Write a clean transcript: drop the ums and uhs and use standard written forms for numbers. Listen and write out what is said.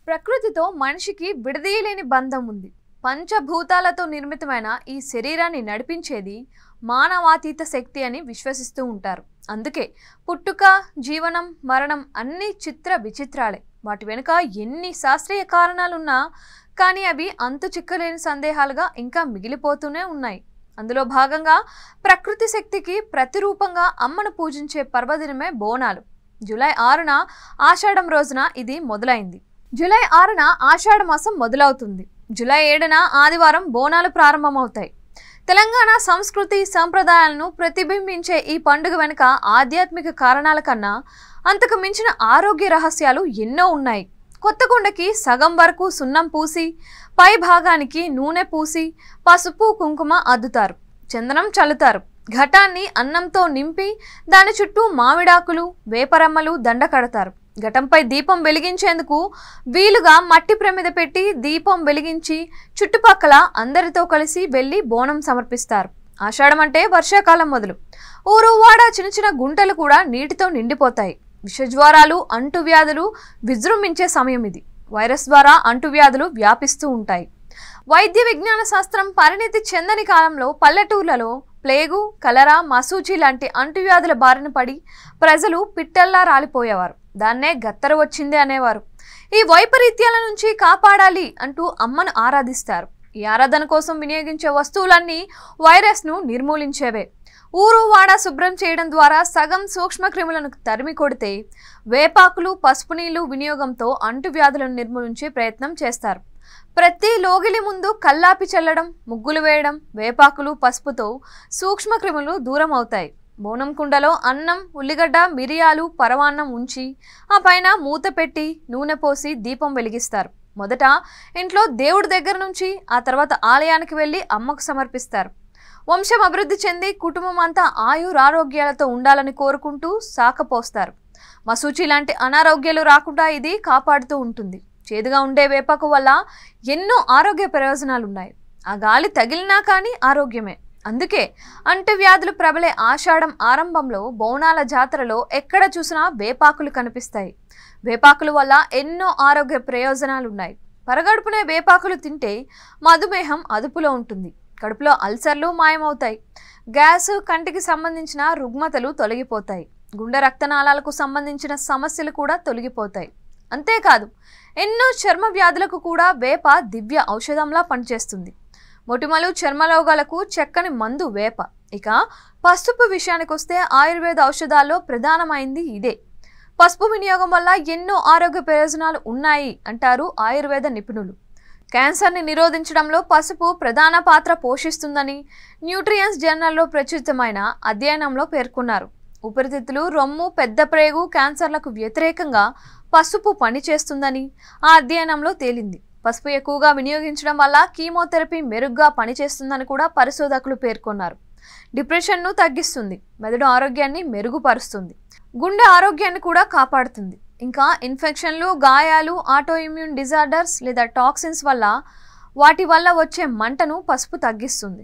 ప్రకృతితో మనిషికి విడదీయలేని బంధం ఉంది. పంచభూతాలతో నిర్మితమైన ఈ శరీరాన్ని నడిపించేది మానవాతీత శక్తి అని విశ్వసిస్తూ ఉంటారు. అందుకే పుట్టుక, జీవనం, మరణం అన్నీ చిత్ర విచిత్రాలే. వాటి వెనుక ఎన్ని శాస్త్రీయ కారణాలున్నా కానీ అవి అంతు చిక్కలేని సందేహాలుగా ఇంకా మిగిలిపోతూనే ఉన్నాయి. అందులో భాగంగా ప్రకృతి శక్తికి ప్రతిరూపంగా అమ్మను పూజించే పర్వదినమే బోనాలు. జూలై 6న ఆషాఢం రోజున ఇది మొదలైంది. జూలై 6న ఆషాఢ మాసం మొదలవుతుంది. జూలై 7న ఆదివారం బోనాలు ప్రారంభమవుతాయి. తెలంగాణ సంస్కృతి సంప్రదాయాలను ప్రతిబింబించే ఈ పండుగ వెనుక ఆధ్యాత్మిక కారణాల కన్నా అంతకు మించిన ఆరోగ్య రహస్యాలు ఎన్నో ఉన్నాయి. కొత్తకుండకి సగం వరకు సున్నం పూసి పై భాగానికి నూనె పూసి పసుపు కుంకుమ అద్దుతారు, చందనం చల్లుతారు. ఘటాన్ని అన్నంతో నింపి దాని చుట్టూ మామిడాకులు, వేపరమ్మలు దండ కడతారు. ఘటంపై దీపం వెలిగించేందుకు వీలుగా మట్టి ప్రమిద పెట్టి దీపం వెలిగించి చుట్టుపక్కల అందరితో కలిసి వెళ్ళి బోనం సమర్పిస్తారు. ఆషాఢం అంటే వర్షాకాలం మొదలు. ఊరు వాడ చిన్న చిన్న గుంటలు కూడా నీటితో నిండిపోతాయి. విషజ్వరాలు, అంటువ్యాధులు విజృంభించే సమయం ఇది. వైరస్ ద్వారా అంటువ్యాధులు వ్యాపిస్తూ ఉంటాయి. వైద్య విజ్ఞాన శాస్త్రం పరిణితి చెందని కాలంలో పల్లెటూర్లలో ప్లేగు, కలరా, మసూచి లాంటి అంటువ్యాధుల బారిన పడి ప్రజలు పిట్టల్లా రాలిపోయేవారు. దాన్నే గత్తర వచ్చింది అనేవారు. ఈ వైపరీత్యాల నుంచి కాపాడాలి అంటూ అమ్మను ఆరాధిస్తారు. ఈ ఆరాధన కోసం వినియోగించే వస్తువులన్నీ వైరస్ను నిర్మూలించేవే. ఊరు వాడ శుభ్రం చేయడం ద్వారా సగం సూక్ష్మక్రిములను తరిమి కొడితే వేపాకులు, పసుపు నీళ్లు వినియోగంతో అంటువ్యాధులను నిర్మూలించే ప్రయత్నం చేస్తారు. ప్రతి లోగిలి ముందు కల్లాపి చల్లడం, ముగ్గులు వేయడం, వేపాకులు, పసుపుతో సూక్ష్మక్రిములు దూరం అవుతాయి. బోనం కుండలో అన్నం, ఉల్లిగడ్డ, మిరియాలు, పరవాన్నం ఉంచి ఆ పైన మూత పెట్టి నూనె పోసి దీపం వెలిగిస్తారు. మొదట ఇంట్లో దేవుడి దగ్గర నుంచి ఆ తర్వాత ఆలయానికి వెళ్ళి అమ్మకు సమర్పిస్తారు. వంశం అభివృద్ధి చెంది కుటుంబం అంతా ఆయురారోగ్యాలతో ఉండాలని కోరుకుంటూ సాకపోస్తారు. మసూచి లాంటి అనారోగ్యాలు రాకుండా ఇది కాపాడుతూ ఉంటుంది. చేదుగా ఉండే వేపాకు వల్ల ఎన్నో ఆరోగ్య ప్రయోజనాలున్నాయి. ఆ గాలి తగిలినా కానీ ఆరోగ్యమే. అందుకే అంటువ్యాధులు ప్రబలే ఆషాఢం ఆరంభంలో బోనాల జాతరలో ఎక్కడ చూసినా వేపాకులు కనిపిస్తాయి. వేపాకుల వల్ల ఎన్నో ఆరోగ్య ప్రయోజనాలున్నాయి. పరగడుపునే వేపాకులు తింటే మధుమేహం అదుపులో ఉంటుంది. కడుపులో అల్సర్లు మాయమవుతాయి. గ్యాస్, కంటికి సంబంధించిన రుగ్మతలు తొలగిపోతాయి. గుండె రక్తనాళాలకు సంబంధించిన సమస్యలు కూడా తొలగిపోతాయి. అంతేకాదు ఎన్నో చర్మ వ్యాధులకు కూడా వేప దివ్య ఔషధంలా పనిచేస్తుంది. మొటిమలు, చర్మరోగాలకు చక్కని మందు వేప. ఇక పసుపు విషయానికి వస్తే ఆయుర్వేద ఔషధాల్లో ప్రధానమైంది ఇదే. పసుపు వినియోగం వల్ల ఎన్నో ఆరోగ్య ప్రయోజనాలు ఉన్నాయి అంటారు ఆయుర్వేద నిపుణులు. క్యాన్సర్ని నిరోధించడంలో పసుపు ప్రధాన పాత్ర పోషిస్తుందని న్యూట్రియన్స్ జర్నల్లో ప్రచురితమైన అధ్యయనంలో పేర్కొన్నారు. ఊపిరితిత్తులు, రొమ్ము, పెద్ద ప్రేగు క్యాన్సర్లకు వ్యతిరేకంగా పసుపు పనిచేస్తుందని ఆ అధ్యయనంలో తేలింది. పసుపు ఎక్కువగా వినియోగించడం వల్ల కీమోథెరపీ మెరుగ్గా పనిచేస్తుందని కూడా పరిశోధకులు పేర్కొన్నారు. డిప్రెషన్ను తగ్గిస్తుంది, మెదడు ఆరోగ్యాన్ని మెరుగుపరుస్తుంది, గుండె ఆరోగ్యాన్ని కూడా కాపాడుతుంది. ఇంకా ఇన్ఫెక్షన్లు, గాయాలు, ఆటోఇమ్యూన్ డిజార్డర్స్ లేదా టాక్సిన్స్ వల్ల వాటి వల్ల వచ్చే మంటను పసుపు తగ్గిస్తుంది.